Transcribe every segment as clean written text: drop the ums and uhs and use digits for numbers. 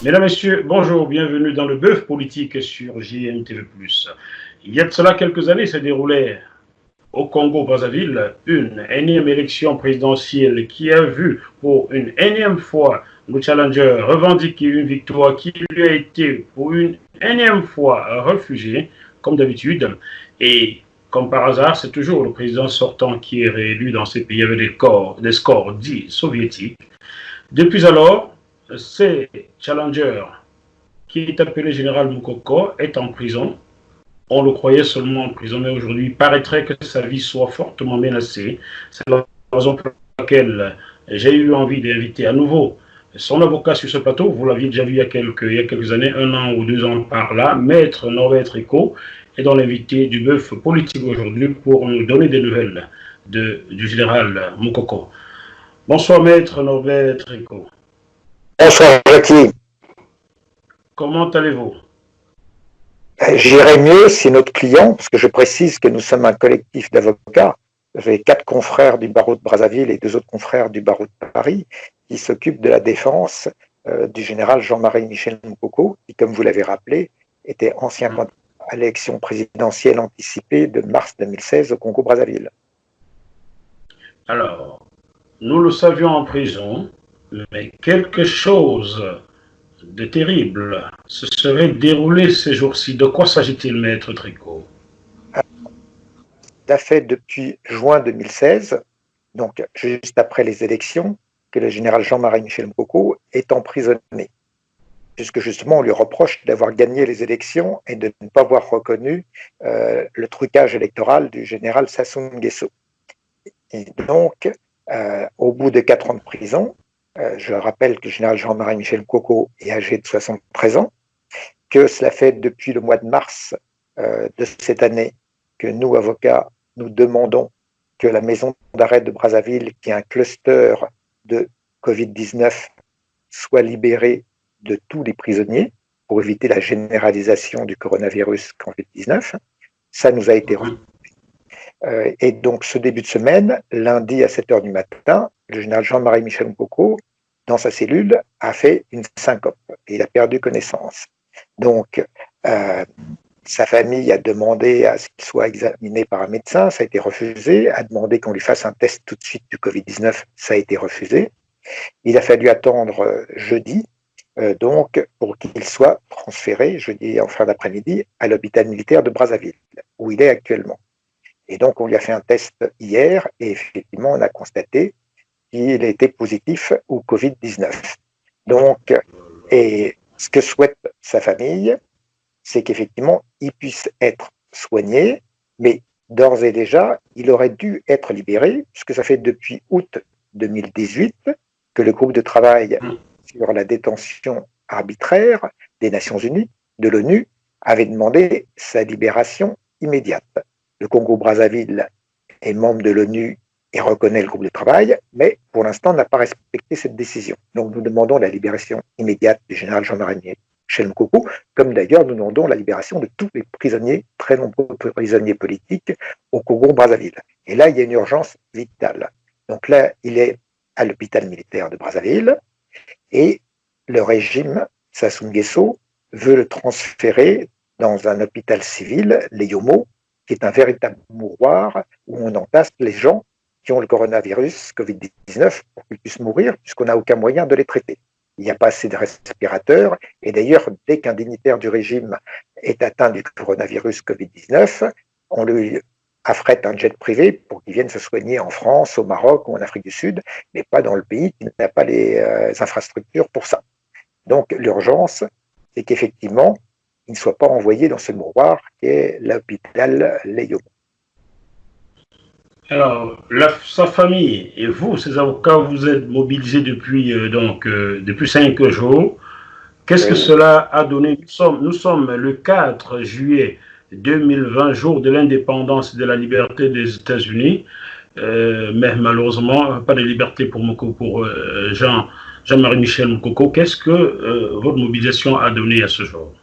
Mesdames, Messieurs, bonjour, bienvenue dans le bœuf politique sur JMTV+. Il y a de cela quelques années s'est déroulée au Congo-Brazzaville une énième élection présidentielle qui a vu pour une énième fois le challenger revendiquer une victoire qui lui a été pour une énième fois refusée, comme d'habitude. Et comme par hasard, c'est toujours le président sortant qui est réélu dans ces pays avec des scores dits soviétiques. Depuis alors, ce challenger qui est appelé général Moukoko est en prison. On le croyait seulement en prison, mais aujourd'hui, il paraîtrait que sa vie soit fortement menacée. C'est la raison pour laquelle j'ai eu envie d'inviter à nouveau son avocat sur ce plateau. Vous l'aviez déjà vu il y a quelques années, 1 an ou 2 ans par là, Maître Norbert Tricot est dans l'invité du bœuf politique aujourd'hui pour nous donner des nouvelles du général Moukoko. Bonsoir, Maître Norbert Tricot. Bonsoir Jackie. Comment allez-vous? J'irais mieux si notre client, parce que je précise que nous sommes un collectif d'avocats, j'ai 4 confrères du barreau de Brazzaville et 2 autres confrères du barreau de Paris qui s'occupent de la défense du général Jean-Marie Michel Moukoko, qui, comme vous l'avez rappelé, était ancien candidat à l'élection présidentielle anticipée de mars 2016 au Congo-Brazzaville. Alors, nous le savions en prison, mais quelque chose de terrible se serait déroulé ces jours-ci. De quoi s'agit-il, Maître Tricot? Ça fait depuis juin 2016, donc juste après les élections, que le général Jean-Marie Michel Moukoko est emprisonné, puisque justement on lui reproche d'avoir gagné les élections et de ne pas avoir reconnu le trucage électoral du général Sassou Nguesso. Et donc, au bout de 4 ans de prison, je rappelle que le général Jean-Marie Michel Moukoko est âgé de 73 ans, que cela fait depuis le mois de mars de cette année que nous, avocats, nous demandons que la maison d'arrêt de Brazzaville, qui est un cluster de Covid-19, soit libérée de tous les prisonniers pour éviter la généralisation du coronavirus Covid-19. Ça nous a été refusé. Et donc, ce début de semaine, lundi à 7 h du matin, le général Jean-Marie Michel Moukoko, dans sa cellule, a fait une syncope et il a perdu connaissance. Donc, sa famille a demandé à ce qu'il soit examiné par un médecin, ça a été refusé, a demandé qu'on lui fasse un test tout de suite du Covid-19, ça a été refusé. Il a fallu attendre jeudi, donc, pour qu'il soit transféré, jeudi en fin d'après-midi, à l'hôpital militaire de Brazzaville, où il est actuellement. Et donc, on lui a fait un test hier, et effectivement, on a constaté qu'il était positif au Covid-19. Donc, et ce que souhaite sa famille, c'est qu'effectivement, il puisse être soigné, mais d'ores et déjà, il aurait dû être libéré, puisque ça fait depuis août 2018 que le groupe de travail sur la détention arbitraire des Nations Unies, de l'ONU, avait demandé sa libération immédiate. Le Congo-Brazzaville est membre de l'ONU et reconnaît le groupe de travail, mais pour l'instant n'a pas respecté cette décision. Donc nous demandons la libération immédiate du général Jean-Marie Michel Moukoko, comme d'ailleurs nous demandons la libération de tous les prisonniers, très nombreux prisonniers politiques au Congo-Brazzaville. Et là, il y a une urgence vitale. Donc là, il est à l'hôpital militaire de Brazzaville et le régime Sassou Nguesso veut le transférer dans un hôpital civil, les Yomo, qui est un véritable mouroir où on entasse les gens qui ont le coronavirus Covid-19 pour qu'ils puissent mourir, puisqu'on n'a aucun moyen de les traiter. Il n'y a pas assez de respirateurs, et d'ailleurs, dès qu'un dignitaire du régime est atteint du coronavirus Covid-19, on lui affrète un jet privé pour qu'il vienne se soigner en France, au Maroc ou en Afrique du Sud, mais pas dans le pays qui n'a pas les infrastructures pour ça. Donc l'urgence, c'est qu'effectivement, il ne soit pas envoyé dans ce mouroir qui est l'hôpital Leyo. Alors, sa famille et vous, ces avocats, vous êtes mobilisés depuis 5 jours. Qu'est-ce que cela a donné? Nous sommes le 4 juillet 2020, jour de l'indépendance et de la liberté des États-Unis, mais malheureusement, pas de liberté pour Jean-Marie Michel Moukoko. Qu'est-ce que votre mobilisation a donné à ce jour?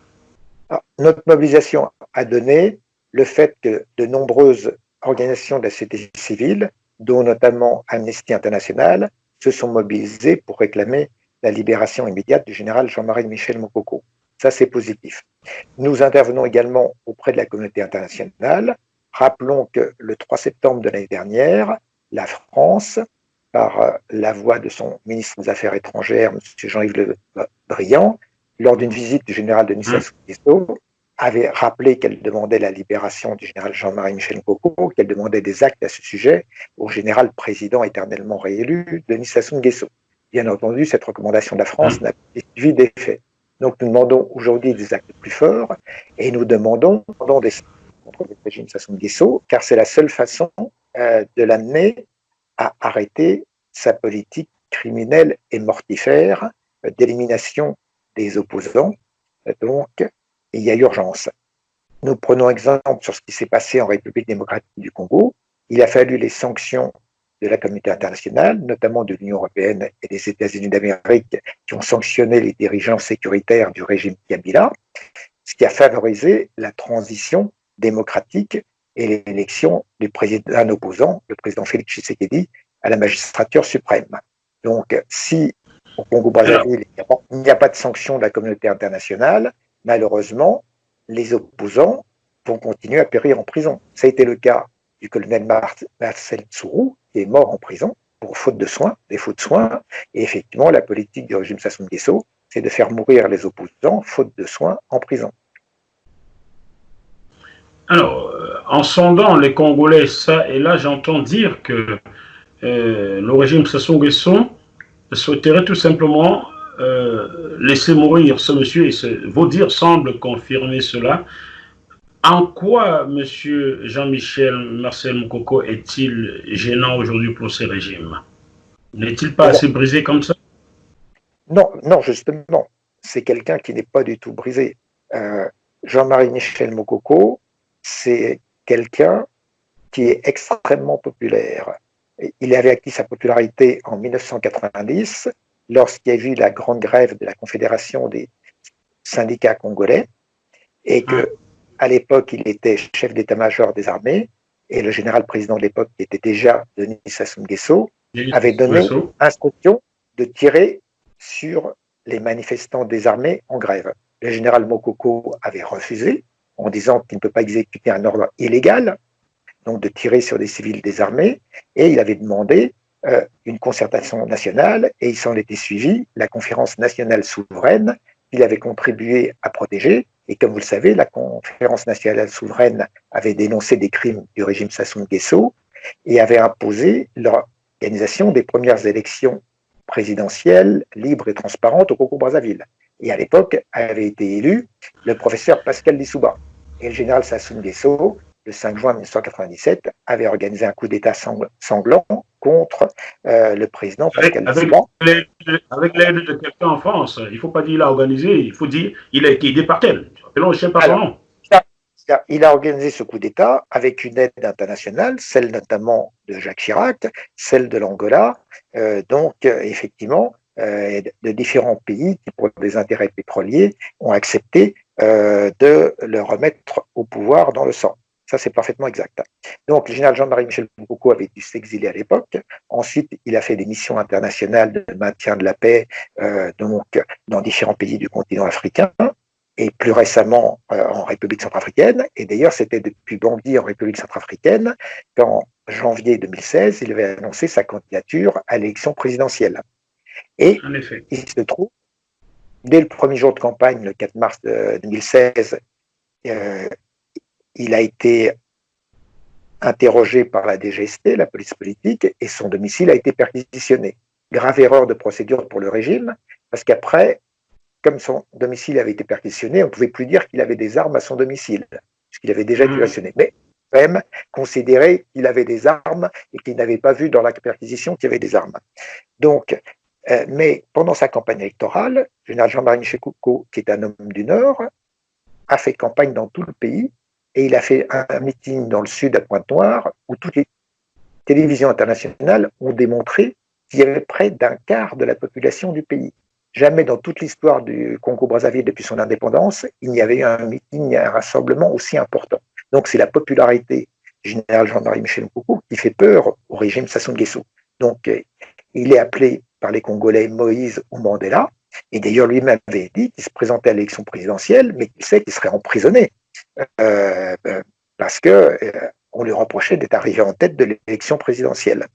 Notre mobilisation a donné le fait que de nombreuses organisations de la société civile, dont notamment Amnesty International, se sont mobilisées pour réclamer la libération immédiate du général Jean-Marie Michel Mokoko. Ça, c'est positif. Nous intervenons également auprès de la communauté internationale. Rappelons que le 3 septembre de l'année dernière, la France, par la voix de son ministre des Affaires étrangères, M. Jean-Yves Le Drian, lors d'une visite du général Denis Sassou Nguesso, avait rappelé qu'elle demandait la libération du général Jean-Marie Michel Mokoko, qu'elle demandait des actes à ce sujet au général président éternellement réélu, Denis Sassou Nguesso. Bien entendu, cette recommandation de la France n'a pas été suivie d'effet. Donc nous demandons aujourd'hui des actes plus forts et nous demandons des sanctions contre le régime Sassou Nguesso, car c'est la seule façon de l'amener à arrêter sa politique criminelle et mortifère d'élimination des opposants. Donc, il y a urgence. Nous prenons exemple sur ce qui s'est passé en République démocratique du Congo. Il a fallu les sanctions de la communauté internationale, notamment de l'Union européenne et des États-Unis d'Amérique, qui ont sanctionné les dirigeants sécuritaires du régime Kabila, ce qui a favorisé la transition démocratique et l'élection du président opposant, le président Félix Tshisekedi, à la magistrature suprême. Donc, si au Congo-Brazzaville, il n'y a pas de sanctions de la communauté internationale, malheureusement, les opposants vont continuer à périr en prison. Ça a été le cas du colonel Marcel Tsuru, qui est mort en prison pour faute de soins, défaut de soins. Et effectivement, la politique du régime Sassou Nguesso, c'est de faire mourir les opposants, faute de soins, en prison. Alors, en sondant les Congolais, ça et là, j'entends dire que le régime Sassou Nguesso souhaiterait tout simplement laisser mourir ce monsieur, et vos dires semblent confirmer cela. En quoi M. Jean-Michel Marcel Mokoko est-il gênant aujourd'hui pour ce régime? N'est-il pas assez brisé comme ça? Non, non, justement, c'est quelqu'un qui n'est pas du tout brisé. Jean-Marie Michel Mokoko, c'est quelqu'un qui est extrêmement populaire. Il avait acquis sa popularité en 1990, lorsqu'il y a eu la grande grève de la Confédération des syndicats congolais, et que à l'époque, il était chef d'état-major des armées, et le général président de l'époque, qui était déjà Denis Sassou Nguesso, avait donné instruction de tirer sur les manifestants désarmés en grève. Le général Mokoko avait refusé, en disant qu'il ne peut pas exécuter un ordre illégal, donc de tirer sur des civils désarmés, et il avait demandé une concertation nationale, et il s'en était suivi la conférence nationale souveraine qu'il avait contribué à protéger. Et comme vous le savez, la conférence nationale souveraine avait dénoncé des crimes du régime Sassou Nguesso et avait imposé l'organisation des premières élections présidentielles libres et transparentes au Congo-Brazzaville. Et à l'époque avait été élu le professeur Pascal Lissouba. Et le général Sassou Nguesso, le 5 juin 1997, avait organisé un coup d'État sanglant contre le président Pascal Lissouba. Avec l'aide de quelqu'un en France, il ne faut pas dire qu'il a organisé, il faut dire qu'il a été aidé par tel. Appelons le chef par son nom. Il a organisé ce coup d'État avec une aide internationale, celle notamment de Jacques Chirac, celle de l'Angola, effectivement, de différents pays qui, pour des intérêts pétroliers, ont accepté de le remettre au pouvoir dans le sang. Ça, c'est parfaitement exact. Donc, le général Jean-Marie Michel Mokoko avait dû s'exiler à l'époque. Ensuite, il a fait des missions internationales de maintien de la paix dans différents pays du continent africain, et plus récemment en République centrafricaine. Et d'ailleurs, c'était depuis Bangui en République centrafricaine qu'en janvier 2016, il avait annoncé sa candidature à l'élection présidentielle. Et il se trouve, dès le premier jour de campagne, le 4 mars 2016, il a été interrogé par la DGST, la police politique, et son domicile a été perquisitionné. Grave erreur de procédure pour le régime, parce qu'après, comme son domicile avait été perquisitionné, on ne pouvait plus dire qu'il avait des armes à son domicile, puisqu'il avait déjà été questionné. Mais quand même, considérer qu'il avait des armes et qu'il n'avait pas vu dans la perquisition qu'il y avait des armes. Donc, mais pendant sa campagne électorale, le général Jean-Marie Michel Mokoko, qui est un homme du Nord, a fait campagne dans tout le pays, et il a fait un meeting dans le sud à Pointe-Noire, où toutes les télévisions internationales ont démontré qu'il y avait près d'un quart de la population du pays. Jamais dans toute l'histoire du Congo-Brazzaville depuis son indépendance, il n'y avait eu un meeting, un rassemblement aussi important. Donc c'est la popularité du général Jean-Marie Michel Mokoko qui fait peur au régime Sassou Nguesso. Donc il est appelé par les Congolais Moïse ou Mandela, et d'ailleurs lui-même avait dit qu'il se présentait à l'élection présidentielle, mais qu'il sait qu'il serait emprisonné, parce que on lui reprochait d'être arrivé en tête de l'élection présidentielle.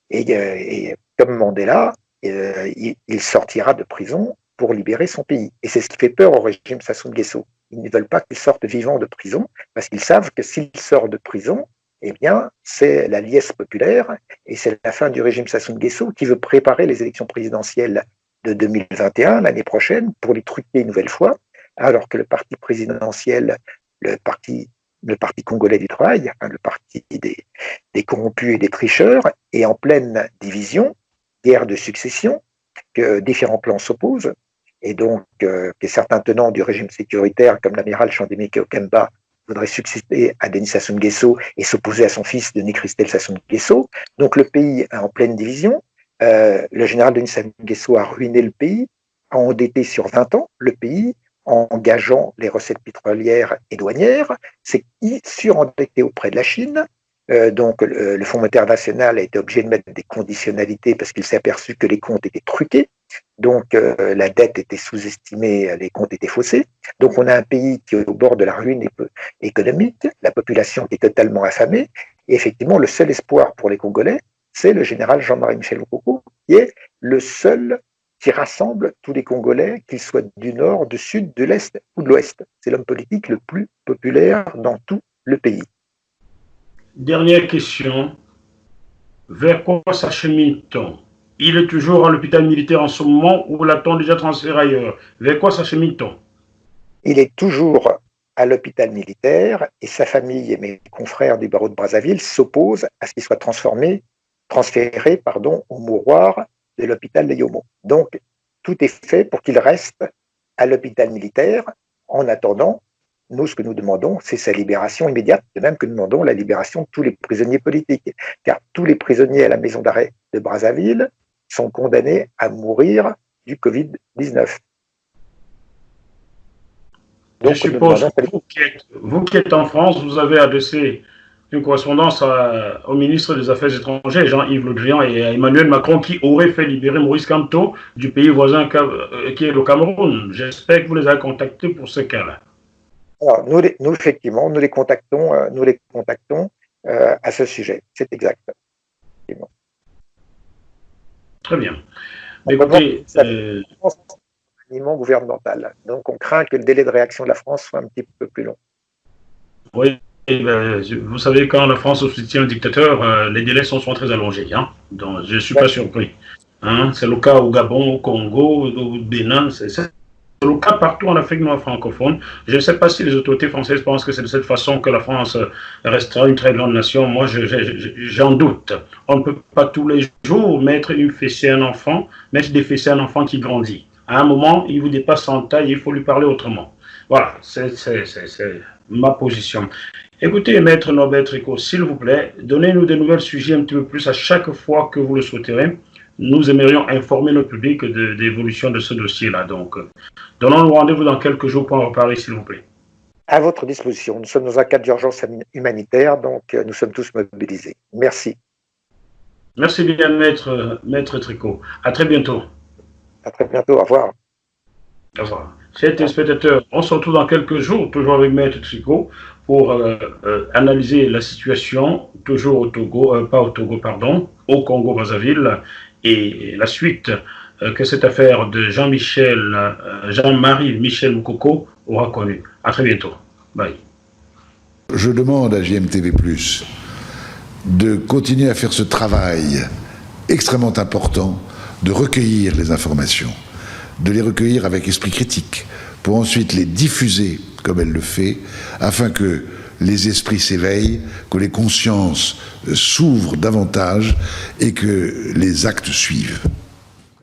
Et comme Mandela, il sortira de prison pour libérer son pays. Et c'est ce qui fait peur au régime Sassou Nguesso. Ils ne veulent pas qu'il sorte vivant de prison, parce qu'ils savent que s'il sort de prison, eh bien, c'est la liesse populaire et c'est la fin du régime Sassou Nguesso qui veut préparer les élections présidentielles de 2021, l'année prochaine, pour les truquer une nouvelle fois, alors que le parti présidentiel, le parti congolais du travail, le parti des corrompus et des tricheurs, est en pleine division, guerre de succession, que différents plans s'opposent, et donc que certains tenants du régime sécuritaire, comme l'amiral Chandemike Okemba, voudraient succéder à Denis Sassou Nguesso et s'opposer à son fils Denis Christel Sassou Nguesso. Donc le pays est en pleine division. Le général Denis Sassou Nguesso a ruiné le pays, a endetté sur 20 ans le pays, en gageant les recettes pétrolières et douanières, c'est surendetté auprès de la Chine. Donc le Fonds monétaire national a été obligé de mettre des conditionnalités parce qu'il s'est aperçu que les comptes étaient truqués. Donc la dette était sous-estimée, les comptes étaient faussés. Donc on a un pays qui est au bord de la ruine économique, la population qui est totalement affamée. Et effectivement, le seul espoir pour les Congolais, c'est le général Jean-Marie Michel Mokoko, qui est le seul qui rassemble tous les Congolais, qu'ils soient du nord, du sud, de l'est ou de l'ouest. C'est l'homme politique le plus populaire dans tout le pays. Dernière question. Vers quoi s'achemine-t-on? Il est toujours à l'hôpital militaire en ce moment ou l'a-t-on déjà transféré ailleurs? Vers quoi s'achemine-t-on? Il est toujours à l'hôpital militaire et sa famille et mes confrères du barreau de Brazzaville s'opposent à ce qu'il soit transféré au mouroir de l'hôpital de Yomo. Donc, tout est fait pour qu'il reste à l'hôpital militaire. En attendant, nous, ce que nous demandons, c'est sa libération immédiate, de même que nous demandons la libération de tous les prisonniers politiques. Car tous les prisonniers à la maison d'arrêt de Brazzaville sont condamnés à mourir du Covid-19. Donc, je suppose que vous qui êtes en France, vous avez adressé une correspondance au ministre des Affaires étrangères, Jean-Yves Le Drian, et à Emmanuel Macron, qui aurait fait libérer Maurice Kamto du pays voisin qui est le Cameroun. J'espère que vous les avez contactés pour ce cas-là. Alors, nous, effectivement, nous les contactons à ce sujet. C'est exact. Très bien. Mais écoutez, gouvernemental. Donc, on craint que le délai de réaction de la France soit un petit peu plus long. Oui, vous savez, quand la France soutient un dictateur, les délais sont souvent très allongés. Hein? Donc, je ne suis pas surpris. Hein? C'est le cas au Gabon, au Congo, au Bénin. C'est le cas partout en Afrique noire francophone. Je ne sais pas si les autorités françaises pensent que c'est de cette façon que la France restera une très grande nation. Moi, j'en doute. On ne peut pas tous les jours mettre des fessées à un enfant qui grandit. À un moment, il vous dépasse en taille, il faut lui parler autrement. Voilà, c'est ma position. Écoutez, Maître Norbert Tricot, s'il vous plaît, donnez-nous des nouvelles sujets un petit peu plus à chaque fois que vous le souhaiterez. Nous aimerions informer notre public de l'évolution de ce dossier-là. Donc, donnons-nous rendez-vous dans quelques jours pour en reparler, s'il vous plaît. À votre disposition. Nous sommes dans un cadre d'urgence humanitaire, donc nous sommes tous mobilisés. Merci. Merci bien, Maître Tricot. À très bientôt. À très bientôt. Au revoir. Au revoir. Chers téléspectateurs, on se retrouve dans quelques jours, toujours avec Maître Tricot, pour analyser la situation, toujours au Togo, au Congo-Brazzaville, et la suite que cette affaire de Jean-Marie Michel Mokoko aura connue. À très bientôt. Bye. Je demande à JMTV+, de continuer à faire ce travail extrêmement important de recueillir les informations, de les recueillir avec esprit critique, pour ensuite les diffuser comme elle le fait, afin que les esprits s'éveillent, que les consciences s'ouvrent davantage et que les actes suivent.